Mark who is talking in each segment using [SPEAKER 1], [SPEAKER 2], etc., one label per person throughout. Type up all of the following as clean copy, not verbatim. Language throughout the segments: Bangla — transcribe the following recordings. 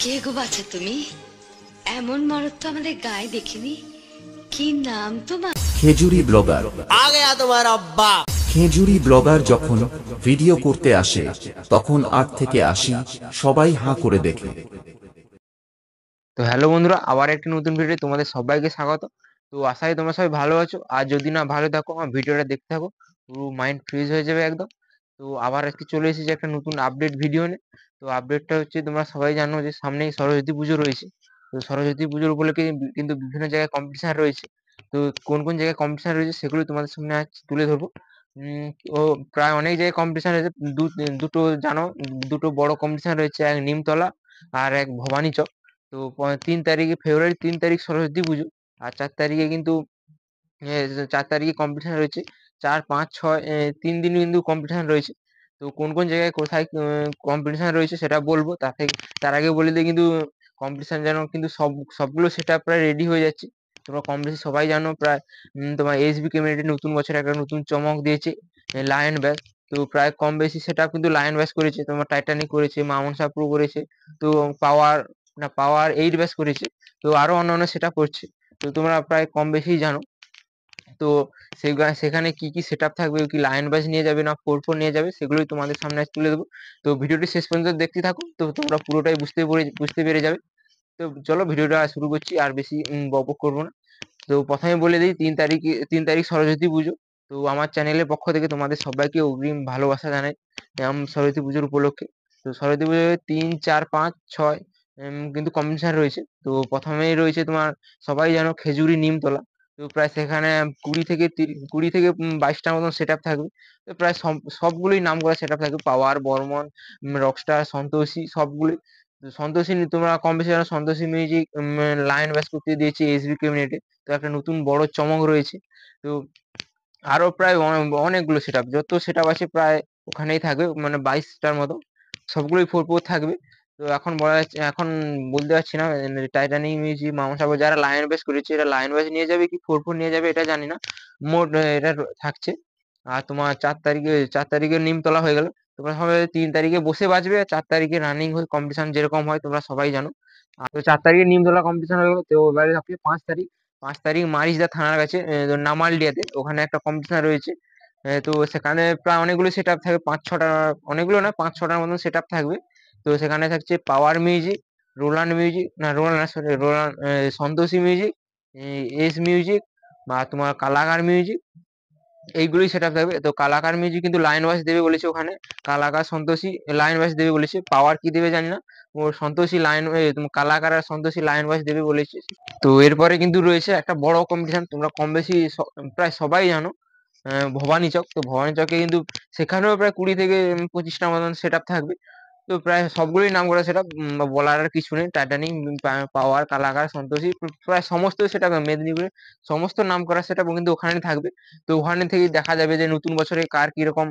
[SPEAKER 1] কে গো বাছা তুমি? এমন মরদ তো আমাদের গায়ে দেখিনি। কি নাম তোমার?
[SPEAKER 2] খেজুরি ব্লগার।
[SPEAKER 3] आ गया तुम्हारा बाप।
[SPEAKER 2] খেজুরি ব্লগার যখন ভিডিও করতে আসে তখন 8 থেকে 80 সবাই হাঁ করে দেখে।
[SPEAKER 4] তো হ্যালো বন্ধুরা, আবার একটি নতুন ভিডিও তোমাদের সবাইকে স্বাগত। তো আশা করি তোমরা সবাই ভালো আছো, আর যদি না ভালো থাকো আমার ভিডিওটা দেখতে থাকো, পুরো মাইন্ড ফ্রেশ হয়ে যাবে একদম। তো আবার আজকে চলে এসেছি একটা নতুন আপডেট ভিডিও নিয়ে। তো আপডেটটা হচ্ছে, তোমরা সবাই জানো যে সামনেই সরস্বতী পুজো রয়েছে। তো সরস্বতী পুজোর উপলক্ষে কিন্তু বিভিন্ন জায়গায় কম্পিটিশন রয়েছে। তো কোন কোন জায়গায় কম্পিটিশন রয়েছে সেগুলো তোমাদের সামনে আজ তুলে ধরবো। ও প্রায় অনেক জায়গায় কম্পিটিশন রয়েছে। দুটো জানো, দুটো বড় কম্পিটিশন রয়েছে, এক নিমতলা আর এক ভবানী চক। তো 3 তারিখে, ফেব্রুয়ারির 3 তারিখ সরস্বতী পুজো। আর 4 তারিখে কিন্তু 4 তারিখে কম্পিটিশন রয়েছে। 4, 5, 6 3 দিন কিন্তু কম্পিটিশন রয়েছে। তো কোন কোন জায়গায় কোথায় কম্পিটিশন রয়েছে সেটা বলবো। তার আগে বলে দিই, কিন্তু কম্পিটিশন যেন কিন্তু সবগুলো সেট আপ প্রায় রেডি হয়ে যাচ্ছে। তোমরা কম বেশি সবাই জানো প্রায়। তোমার এসবি কমিউনিটি নতুন বছরে একটা নতুন চমক দিয়েছে, লায়ন ব্যাচ। তো প্রায় কম বেশি সেট আপ কিন্তু লায়ন ব্যাচ করেছে, তোমার টাইটানিক করেছে, মামুন সাপ্রু করেছে। তো পাওয়ার পাওয়ার 8 ব্যাচ করেছে। তো আরো অন্যান্য সেট আপ করছে। তো তোমরা প্রায় কম বেশি জানো। তো সেখানে কি কি সেট আপ থাকবে, কি লায়ন ব্যাচ নিয়ে যাবে না 4 নিয়ে যাবে, সেগুলোই তোমাদের সামনে আজ তুলে দেবো। তো ভিডিওটি শেষ পর্যন্ত দেখতে থাকো, তো তোমরা পুরোটাই বুঝতে পেরে যাবে। তো চলো ভিডিওটা শুরু করছি, আর বেশি বকবক করবো না। তো প্রথমে বলে দিই, 3 তারিখ সরস্বতী পুজো। তো আমার চ্যানেলের পক্ষ থেকে তোমাদের সবাইকে অগ্রিম ভালোবাসা জানাই সরস্বতী পুজোর উপলক্ষে। তো সরস্বতী পুজোয় 3, 4, 5, 6 কিন্তু কম্পিটিশন রয়েছে। তো প্রথমেই রয়েছে তোমার, সবাই জানো, খেজুরি নিমতলা। তো প্রায় সেখানে 20 থেকে 22টার মতন সেট আপ থাকবে। তো প্রায় সবগুলোই নাম করা সেট আপ থাকবে, পাওয়ার, বর্মন, রকস্টার, সন্তোষী, সবগুলোই। তো সন্তোষী তোমরা কম বেশি জানো, সন্তোষী মিউজিক লায়ন ব্যাচ করতে দিয়েছে এসবি কমিউনিটি। তো একটা নতুন বড় চমক রয়েছে। তো আরো প্রায় অনেকগুলো সেট আপ, যত সেট আপ আছে প্রায় ওখানেই থাকবে, মানে 22টার মতো। সবগুলোই 4 থাকবে। তো এখন বলতে পারছি না, টাইটানিক মিউজিক, মামা সাহেব যারা লায়ন বেস করেছে, এরা লায়ন বেস নিয়ে যাবে কি 4 নিয়ে যাবে এটা জানি না। মোট এটা থাকছে। আর তোমার 4 তারিখে নিমতলা হয়ে গেল। তোমরা সবাই 3 তারিখে বসে বাজবে, আর 4 তারিখে রানিং হয়ে কম্পিটিশন যেরকম হয় তোমরা সবাই জানো। আর তো 4 তারিখে নিমতলা কম্পিটিশন হয়ে গেল। তো এবারে থাকছে 5 তারিখ। 5 তারিখ মারিচদা থানার কাছে, নামালডিয়াতে, ওখানে একটা কম্পিটিশন রয়েছে। তো সেখানে প্রায় অনেকগুলো সেট আপ থাকবে, 5-6টা, অনেকগুলো না 5-6টার মতন সেট আপ থাকবে। তো সেখানে থাকছে পাওয়ার মিউজিক, রোলান্ড মিউজিক, না রোলান্ড না sorry Roland, Santoshi music, S music, বা তোমার কালাকার মিউজিক, এইগুলোই সেট আপ থাকবে। তো কালাকার মিউজিক কিন্তু লাইন ওয়াইজ দেবে বলেছে ওখানে। কালাকার, সন্তোষী লাইন ওয়াইজ দেবে বলেছে। পাওয়ার কি দেবে জানি না। ও সন্তোষী লাইন, তোমার কালাকার আর সন্তোষী লাইন ওয়াইজ দেবে বলেছে। তো এরপরে কিন্তু রয়েছে একটা বড় কম্পিটিশন, তোমরা কম বেশি প্রায় সবাই জানো, ভবানী চক। তো ভবানী চকে কিন্তু সেখানেও প্রায় 20 থেকে 25টার মতন সেট আপ থাকবে। তো প্রায় সবগুলোই নাম করা সেটা, বলার আর কিছু নেই। টাইটানিক, পাওয়ার, কালাকার, সন্তোষী, প্রায় সমস্ত সেটা মেদিনীপুরে সমস্ত নাম করা সেটা কিন্তু ওখানে থাকবে। তো ওখানে থেকে দেখা যাবে যে নতুন বছরে কার কিরকম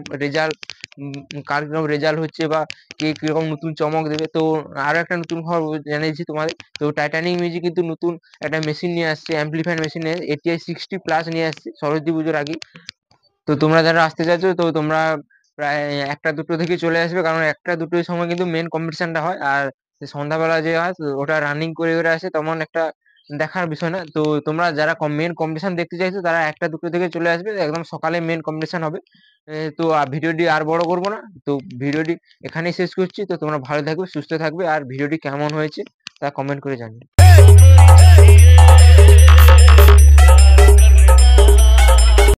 [SPEAKER 4] রেজাল্ট হচ্ছে, বা কে কিরকম নতুন চমক দেবে। তো আরো একটা নতুন খবর জানিয়েছি তোমাদের। তো টাইটানিক মিউজিক কিন্তু নতুন একটা মেশিন নিয়ে আসছে, অ্যাম্পলিফায়ার মেশিন নিয়ে, ATI 60+ নিয়ে আসছে সরস্বতী পুজোর আগে। তো তোমরা যারা আসতে চাইছো, তো তোমরা প্রায় 1টা 2টো থেকে চলে আসবে, কারণ 1টা 2টোর সময় কিন্তু মেন কম্পিটিশনটা হয়। আর সন্ধ্যাবেলা যে হয়, তো ওটা রানিং করে করে আসে, তেমন একটা দেখার বিষয় না। তো তোমরা যারা মেন কম্পিটিশন দেখতে চাইছো, তারা 1টা 2টো থেকে চলে আসবে, একদম সকালে মেন কম্পিটিশন হবে। তো ভিডিওটি আর বড় করবো না, তো ভিডিওটি এখানেই শেষ করছি। তো তোমরা ভালো থাকবে, সুস্থ থাকবে, আর ভিডিওটি কেমন হয়েছে তা কমেন্ট করে জানিও।